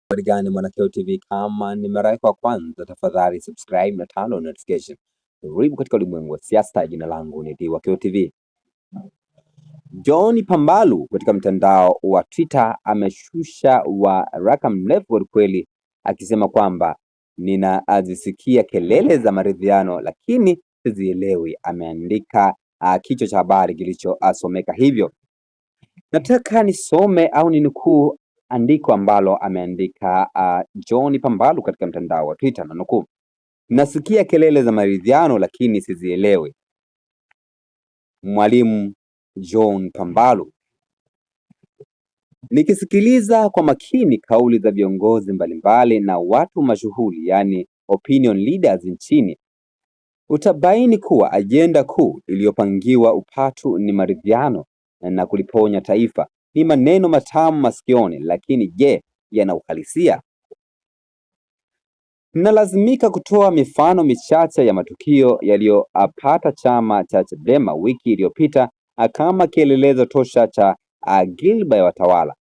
Habari gani Mwanakeo TV, kama ni mara yako ya kwanza tafadhali subscribe na turn on notification. Karibu katika ulimwengu wa siasa. Jina langu ni Diwakio TV. John Pambalu katika mtandao wa Twitter ameshusha waraka mrefu kweli akisema kwamba ninazisikia kelele za maridhiano lakini sizielewi. Ameandika kichwa cha habari kilichosomeka hivyo. Nataka nisome au ninukuu andiko ambalo ameandika John Pambalu katika mtandao wa Twitter, na nukuu: nasikia kelele za maridhiano lakini sizielewi. Mwalimu John Pambalu. Nikisikiliza kwa makini kauli za viongozi mbalimbali na watu mashuhuri, yani opinion leaders nchini, utabaini kuwa ajenda kuu iliyopangiwa upatu ni maridhiano na kuliponya taifa. Ni maneno matamu masikioni, lakini je, yana uhalisia? Ninalazimika kutoa mifano michache ya matukio yaliyopata chama cha Chadema wiki iliyopita kama kielelezo tosha cha gilba ya watawala.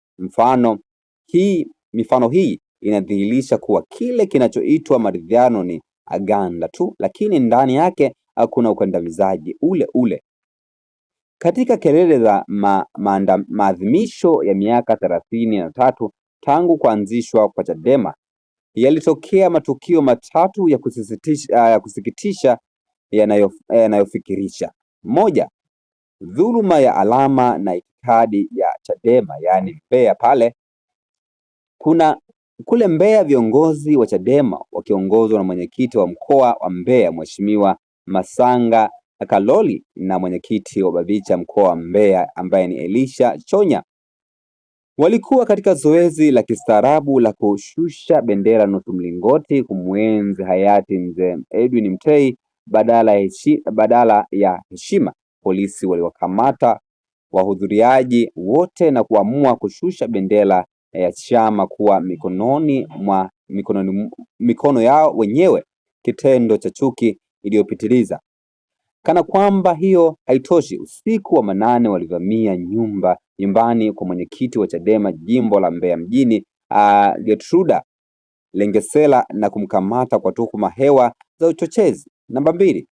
Mifano hii inadhihirisha kuwa kile kinachoitwa maridhiano ni aganda tu, lakini ndani yake kuna ukandamizaji ule ule. Katika kelele za maadhimisho ya miaka 33 tangu kuanzishwa kwa Chadema, yalitokea matukio matatu ya kusikitisha yanayofikirisha. Moja, dhuluma ya alama na itikadi ya Chadema, yaani Mbeya. Kule Mbeya, viongozi wa Chadema wakiongozwa na mwenyekiti wa mkoa wa Mbeya Mheshimiwa Masanga Kaloli na mwenyekiti wa Bavicha mkoa wa Mbeya ambaye ni Elisha Chonya walikuwa katika zoezi la kistaarabu la kushusha bendera nusu mlingoti kumwenzi hayati Mzee Edwin Mtei. Badala ya heshima, polisi waliwakamata wahudhuriaji wote na kuamua kushusha bendera ya chama kuwa mikono yao wenyewe, kitendo cha chuki iliyopitiliza. Kana kwamba hiyo haitoshi, usiku wa manane walivamia nyumbani kwa mwenyekiti wa Chadema jimbo la Mbeya mjini, Gertruda Lengesela, na kumkamata kwa tuhuma hewa za uchochezi. Namba 2,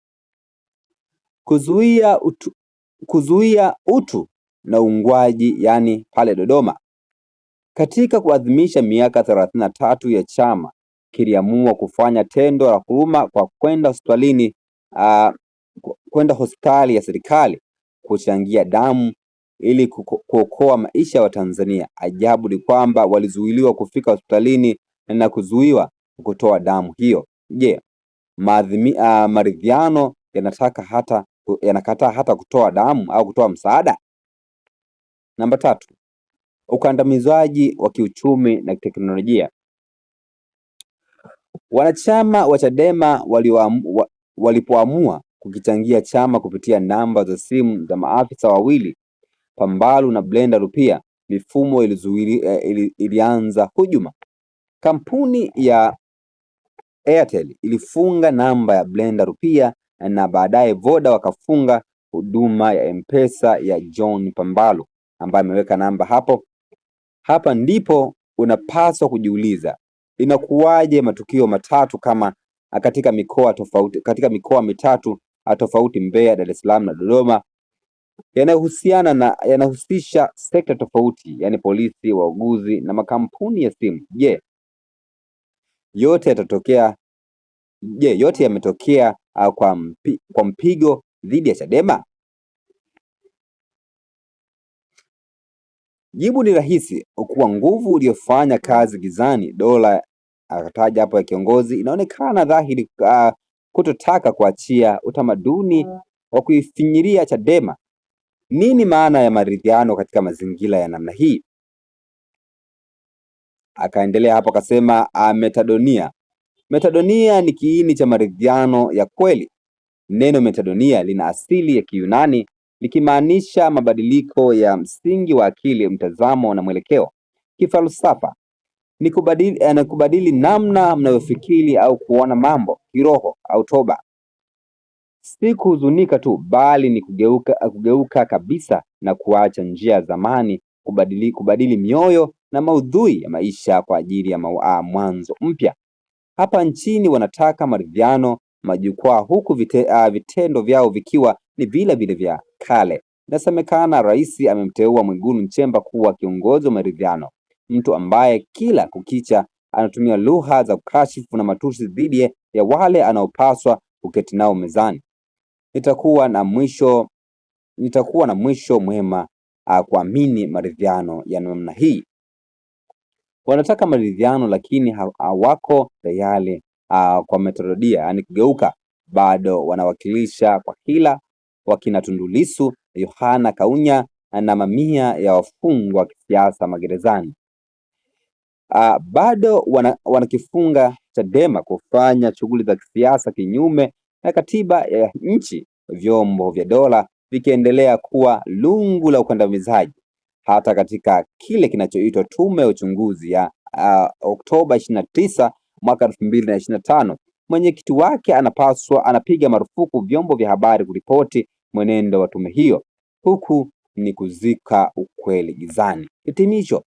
kuzuia utu na uungwaji, yani pale Dodoma. Katika kuadhimisha miaka 33 ya chama, kiliamua kufanya tendo la huruma kwa kwenda hospitali ya serikali kuchangia damu ili kuokoa maisha ya Watanzania. Ajabu ni kwamba walizuiliwa kufika hospitalini na kuzuiwa kutoa damu hiyo. Je, maridhiano yanakataa hata kutoa damu au kutoa msaada? Namba 3, ukandamizaji wa kiuchumi na teknolojia. Wanachama wa Chadema walipoamua kukichangia chama kupitia namba za simu za maafisa wawili, Pambalu na Brenda Rupia, mifumo ilianza hujuma. Kampuni ya Airtel ilifunga namba ya Brenda Rupia na baadaye Voda wakafunga huduma ya M-Pesa ya John Pambalu ambaye ameweka namba hapo. Hapa ndipo unapaswa kujiuliza, inakuwaje matukio matatu kama katika mikoa mitatu tofauti, Mbeya, Dar es Salaam na Dodoma, yanahusisha sekta tofauti, yani polisi, wauguzi na makampuni ya simu? Je, yote yametokea kwa mpigo dhidi ya Chadema? Jibu ni rahisi, kuwa nguvu iliyofanya kazi gizani, dola akataja hapo ya kiongozi, inaonekana dhahiri kutotaka kuachia utamaduni wa kuifinyiria Chadema. Nini maana ya maridhiano katika mazingira ya namna hii? Akaendelea hapo akasema, metadonia ni kiini cha maridhiano ya kweli. Neno metadonia lina asili ya Kiyunani likimaanisha mabadiliko ya msingi wa akili, mtazamo na mwelekeo. Kifalsafa ni kubadili namna mnayofikiri au kuona mambo, kiroho au toba. Si kuhuzunika tu, bali ni kugeuka kabisa na kuacha njia ya zamani, kubadili mioyo na maudhui ya maisha kwa ajili ya mwanzo mpya. Hapa nchini wanataka maridhiano majukwaa, huku vitendo vyao vikiwa ni vile vile vya kale. Inasemekana rais amemteua Mwigulu Nchemba kuwa kiongozi wa maridhiano, mtu ambaye kila kukicha anatumia lugha za kukashifu na matusi dhidi ya wale anaopaswa kuketi nao mezani. Nitakuwa na mwisho mwema kuamini maridhiano ya namna hii. Wanataka maridhiano lakini hawako tayari kwa metodologia, yani kugeuka. Bado wanawakilisha kwa hila wakina Tundu Lissu, Yohana Kaunya na mamia ya wafungwa wa kisiasa magerezani. Bado wanakifunga Chadema kufanya shughuli za kisiasa kinyume na katiba ya nchi, vyombo vya dola vikiendelea kuwa lungu la ukandamizaji. Hata katika kile kinachoitwa tume ya uchunguzi ya Oktoba 29 mwaka 2025, mwenyekiti wake anapiga marufuku vyombo vya habari kuripoti mwenendo wa tume hiyo. Huku ni kuzika ukweli gizani. Hitimisho: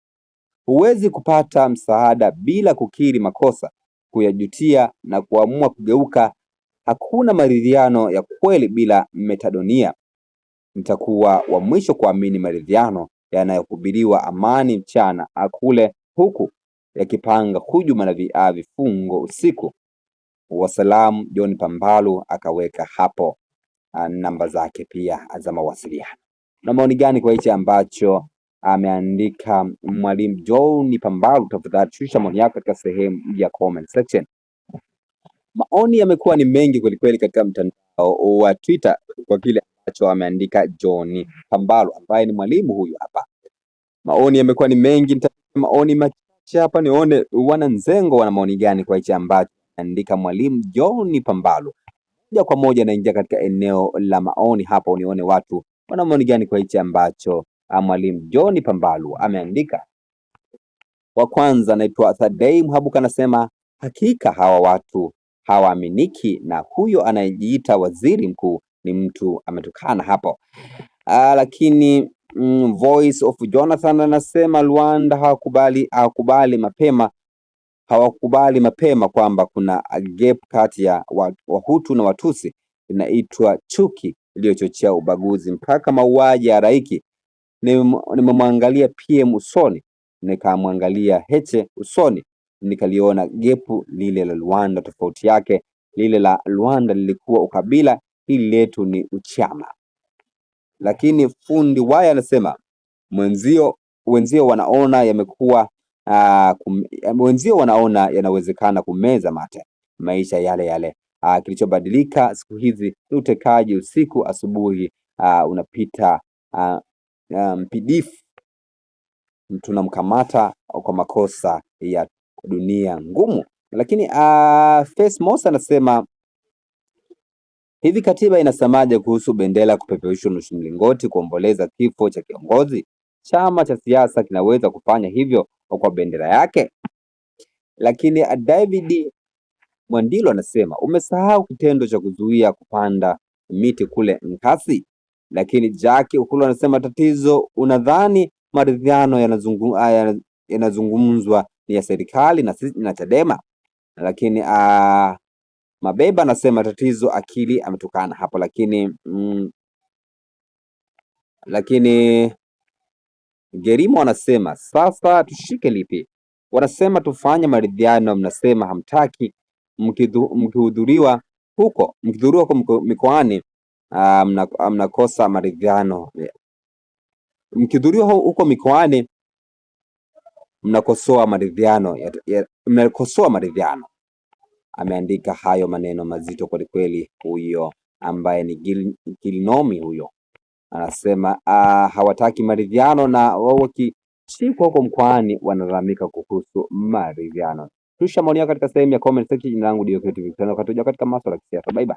huwezi kupata msaada bila kukiri makosa, kuyajutia na kuamua kugeuka. Hakuna maridhiano ya kweli bila metadonia. Nitakuwa wa mwisho kuamini maridhiano yanayohubiriwa amani mchana akule, huku yakipanga hujuma na vifungo usiku. Wasalamu, John Pambalu. Akaweka hapo namba zake pia za mawasiliano. Na maoni gani kwa hichi ambacho ameandika Mwalimu John Pambalu? Tafadhali shusha maoni yako katika sehemu ya comment section. Maoni yamekuwa ni mengi kweli katika mtandao wa Twitter kwa kile ambacho ameandika John Pambalu ambaye ni mwalimu huyu hapa. Maoni yamekuwa ni mengi, maoni machache hapa nione wananzengo wana maoni gani kwa hichi ambacho ameandika Mwalimu John Pambalu. Moja kwa moja naingia katika eneo la maoni hapo nione watu wana maoni gani kwa hichi ambacho Mwalimu John Pambalu ameandika. Wa kwanza anaitwa Thadei Mhabuka, anasema hakika hawa watu hawaaminiki na huyo anayejiita waziri mkuu ni mtu ametukana hapo. Lakini Voice of Jonathan anasema Rwanda hawakubali mapema kwamba kuna gap kati ya Wahutu na Watusi, inaitwa chuki iliyochochea ubaguzi mpaka mauaji ya halaiki. Nimemwangalia PM usoni, nikamwangalia Heche usoni, nikaliona gepu lile la Rwanda. Tofauti yake, lile la Rwanda lilikuwa ukabila, hili letu ni uchama. Lakini Fundi Waya anasema wenzio wanaona yanawezekana kumeza mate, maisha yale yale. Kilichobadilika siku hizi ni utekaji usiku, asubuhi unapita mpidifu tunamkamata kwa makosa ya dunia ngumu. Lakini Face Mosa anasema hivi, katiba inasemaje kuhusu bendera kupeperushwa nusu mlingoti kuomboleza kifo cha kiongozi? Chama cha siasa kinaweza kufanya hivyo kwa bendera yake? Lakini David Mwandilo anasema umesahau kitendo cha kuzuia kupanda miti kule Nkasi. Lakini Jackie Ukulu anasema tatizo, unadhani maridhiano yanazungumzwa ni ya serikali na Chadema? Lakini Mabeba anasema tatizo akili, ametukana hapo. Lakini Gerimo anasema sasa tushike lipi? Wanasema tufanye maridhiano, mnasema hamtaki. Mkihudhuriwa huko mikoani mnakosa maridhiano. Mkihudhuriwa huko mikoani mnakosoa maridhiano. Ameandika hayo maneno mazito kwelikweli huyo ambaye ni Gilinomi. Huyo anasema hawataki maridhiano na wao wakishikwa huko mkoani wanalalamika kuhusu maridhiano. Tusha maoni yako katika sehemu ya comment section. Jina langu ndio Creative, katika masuala ya kisiasa. Bye bye.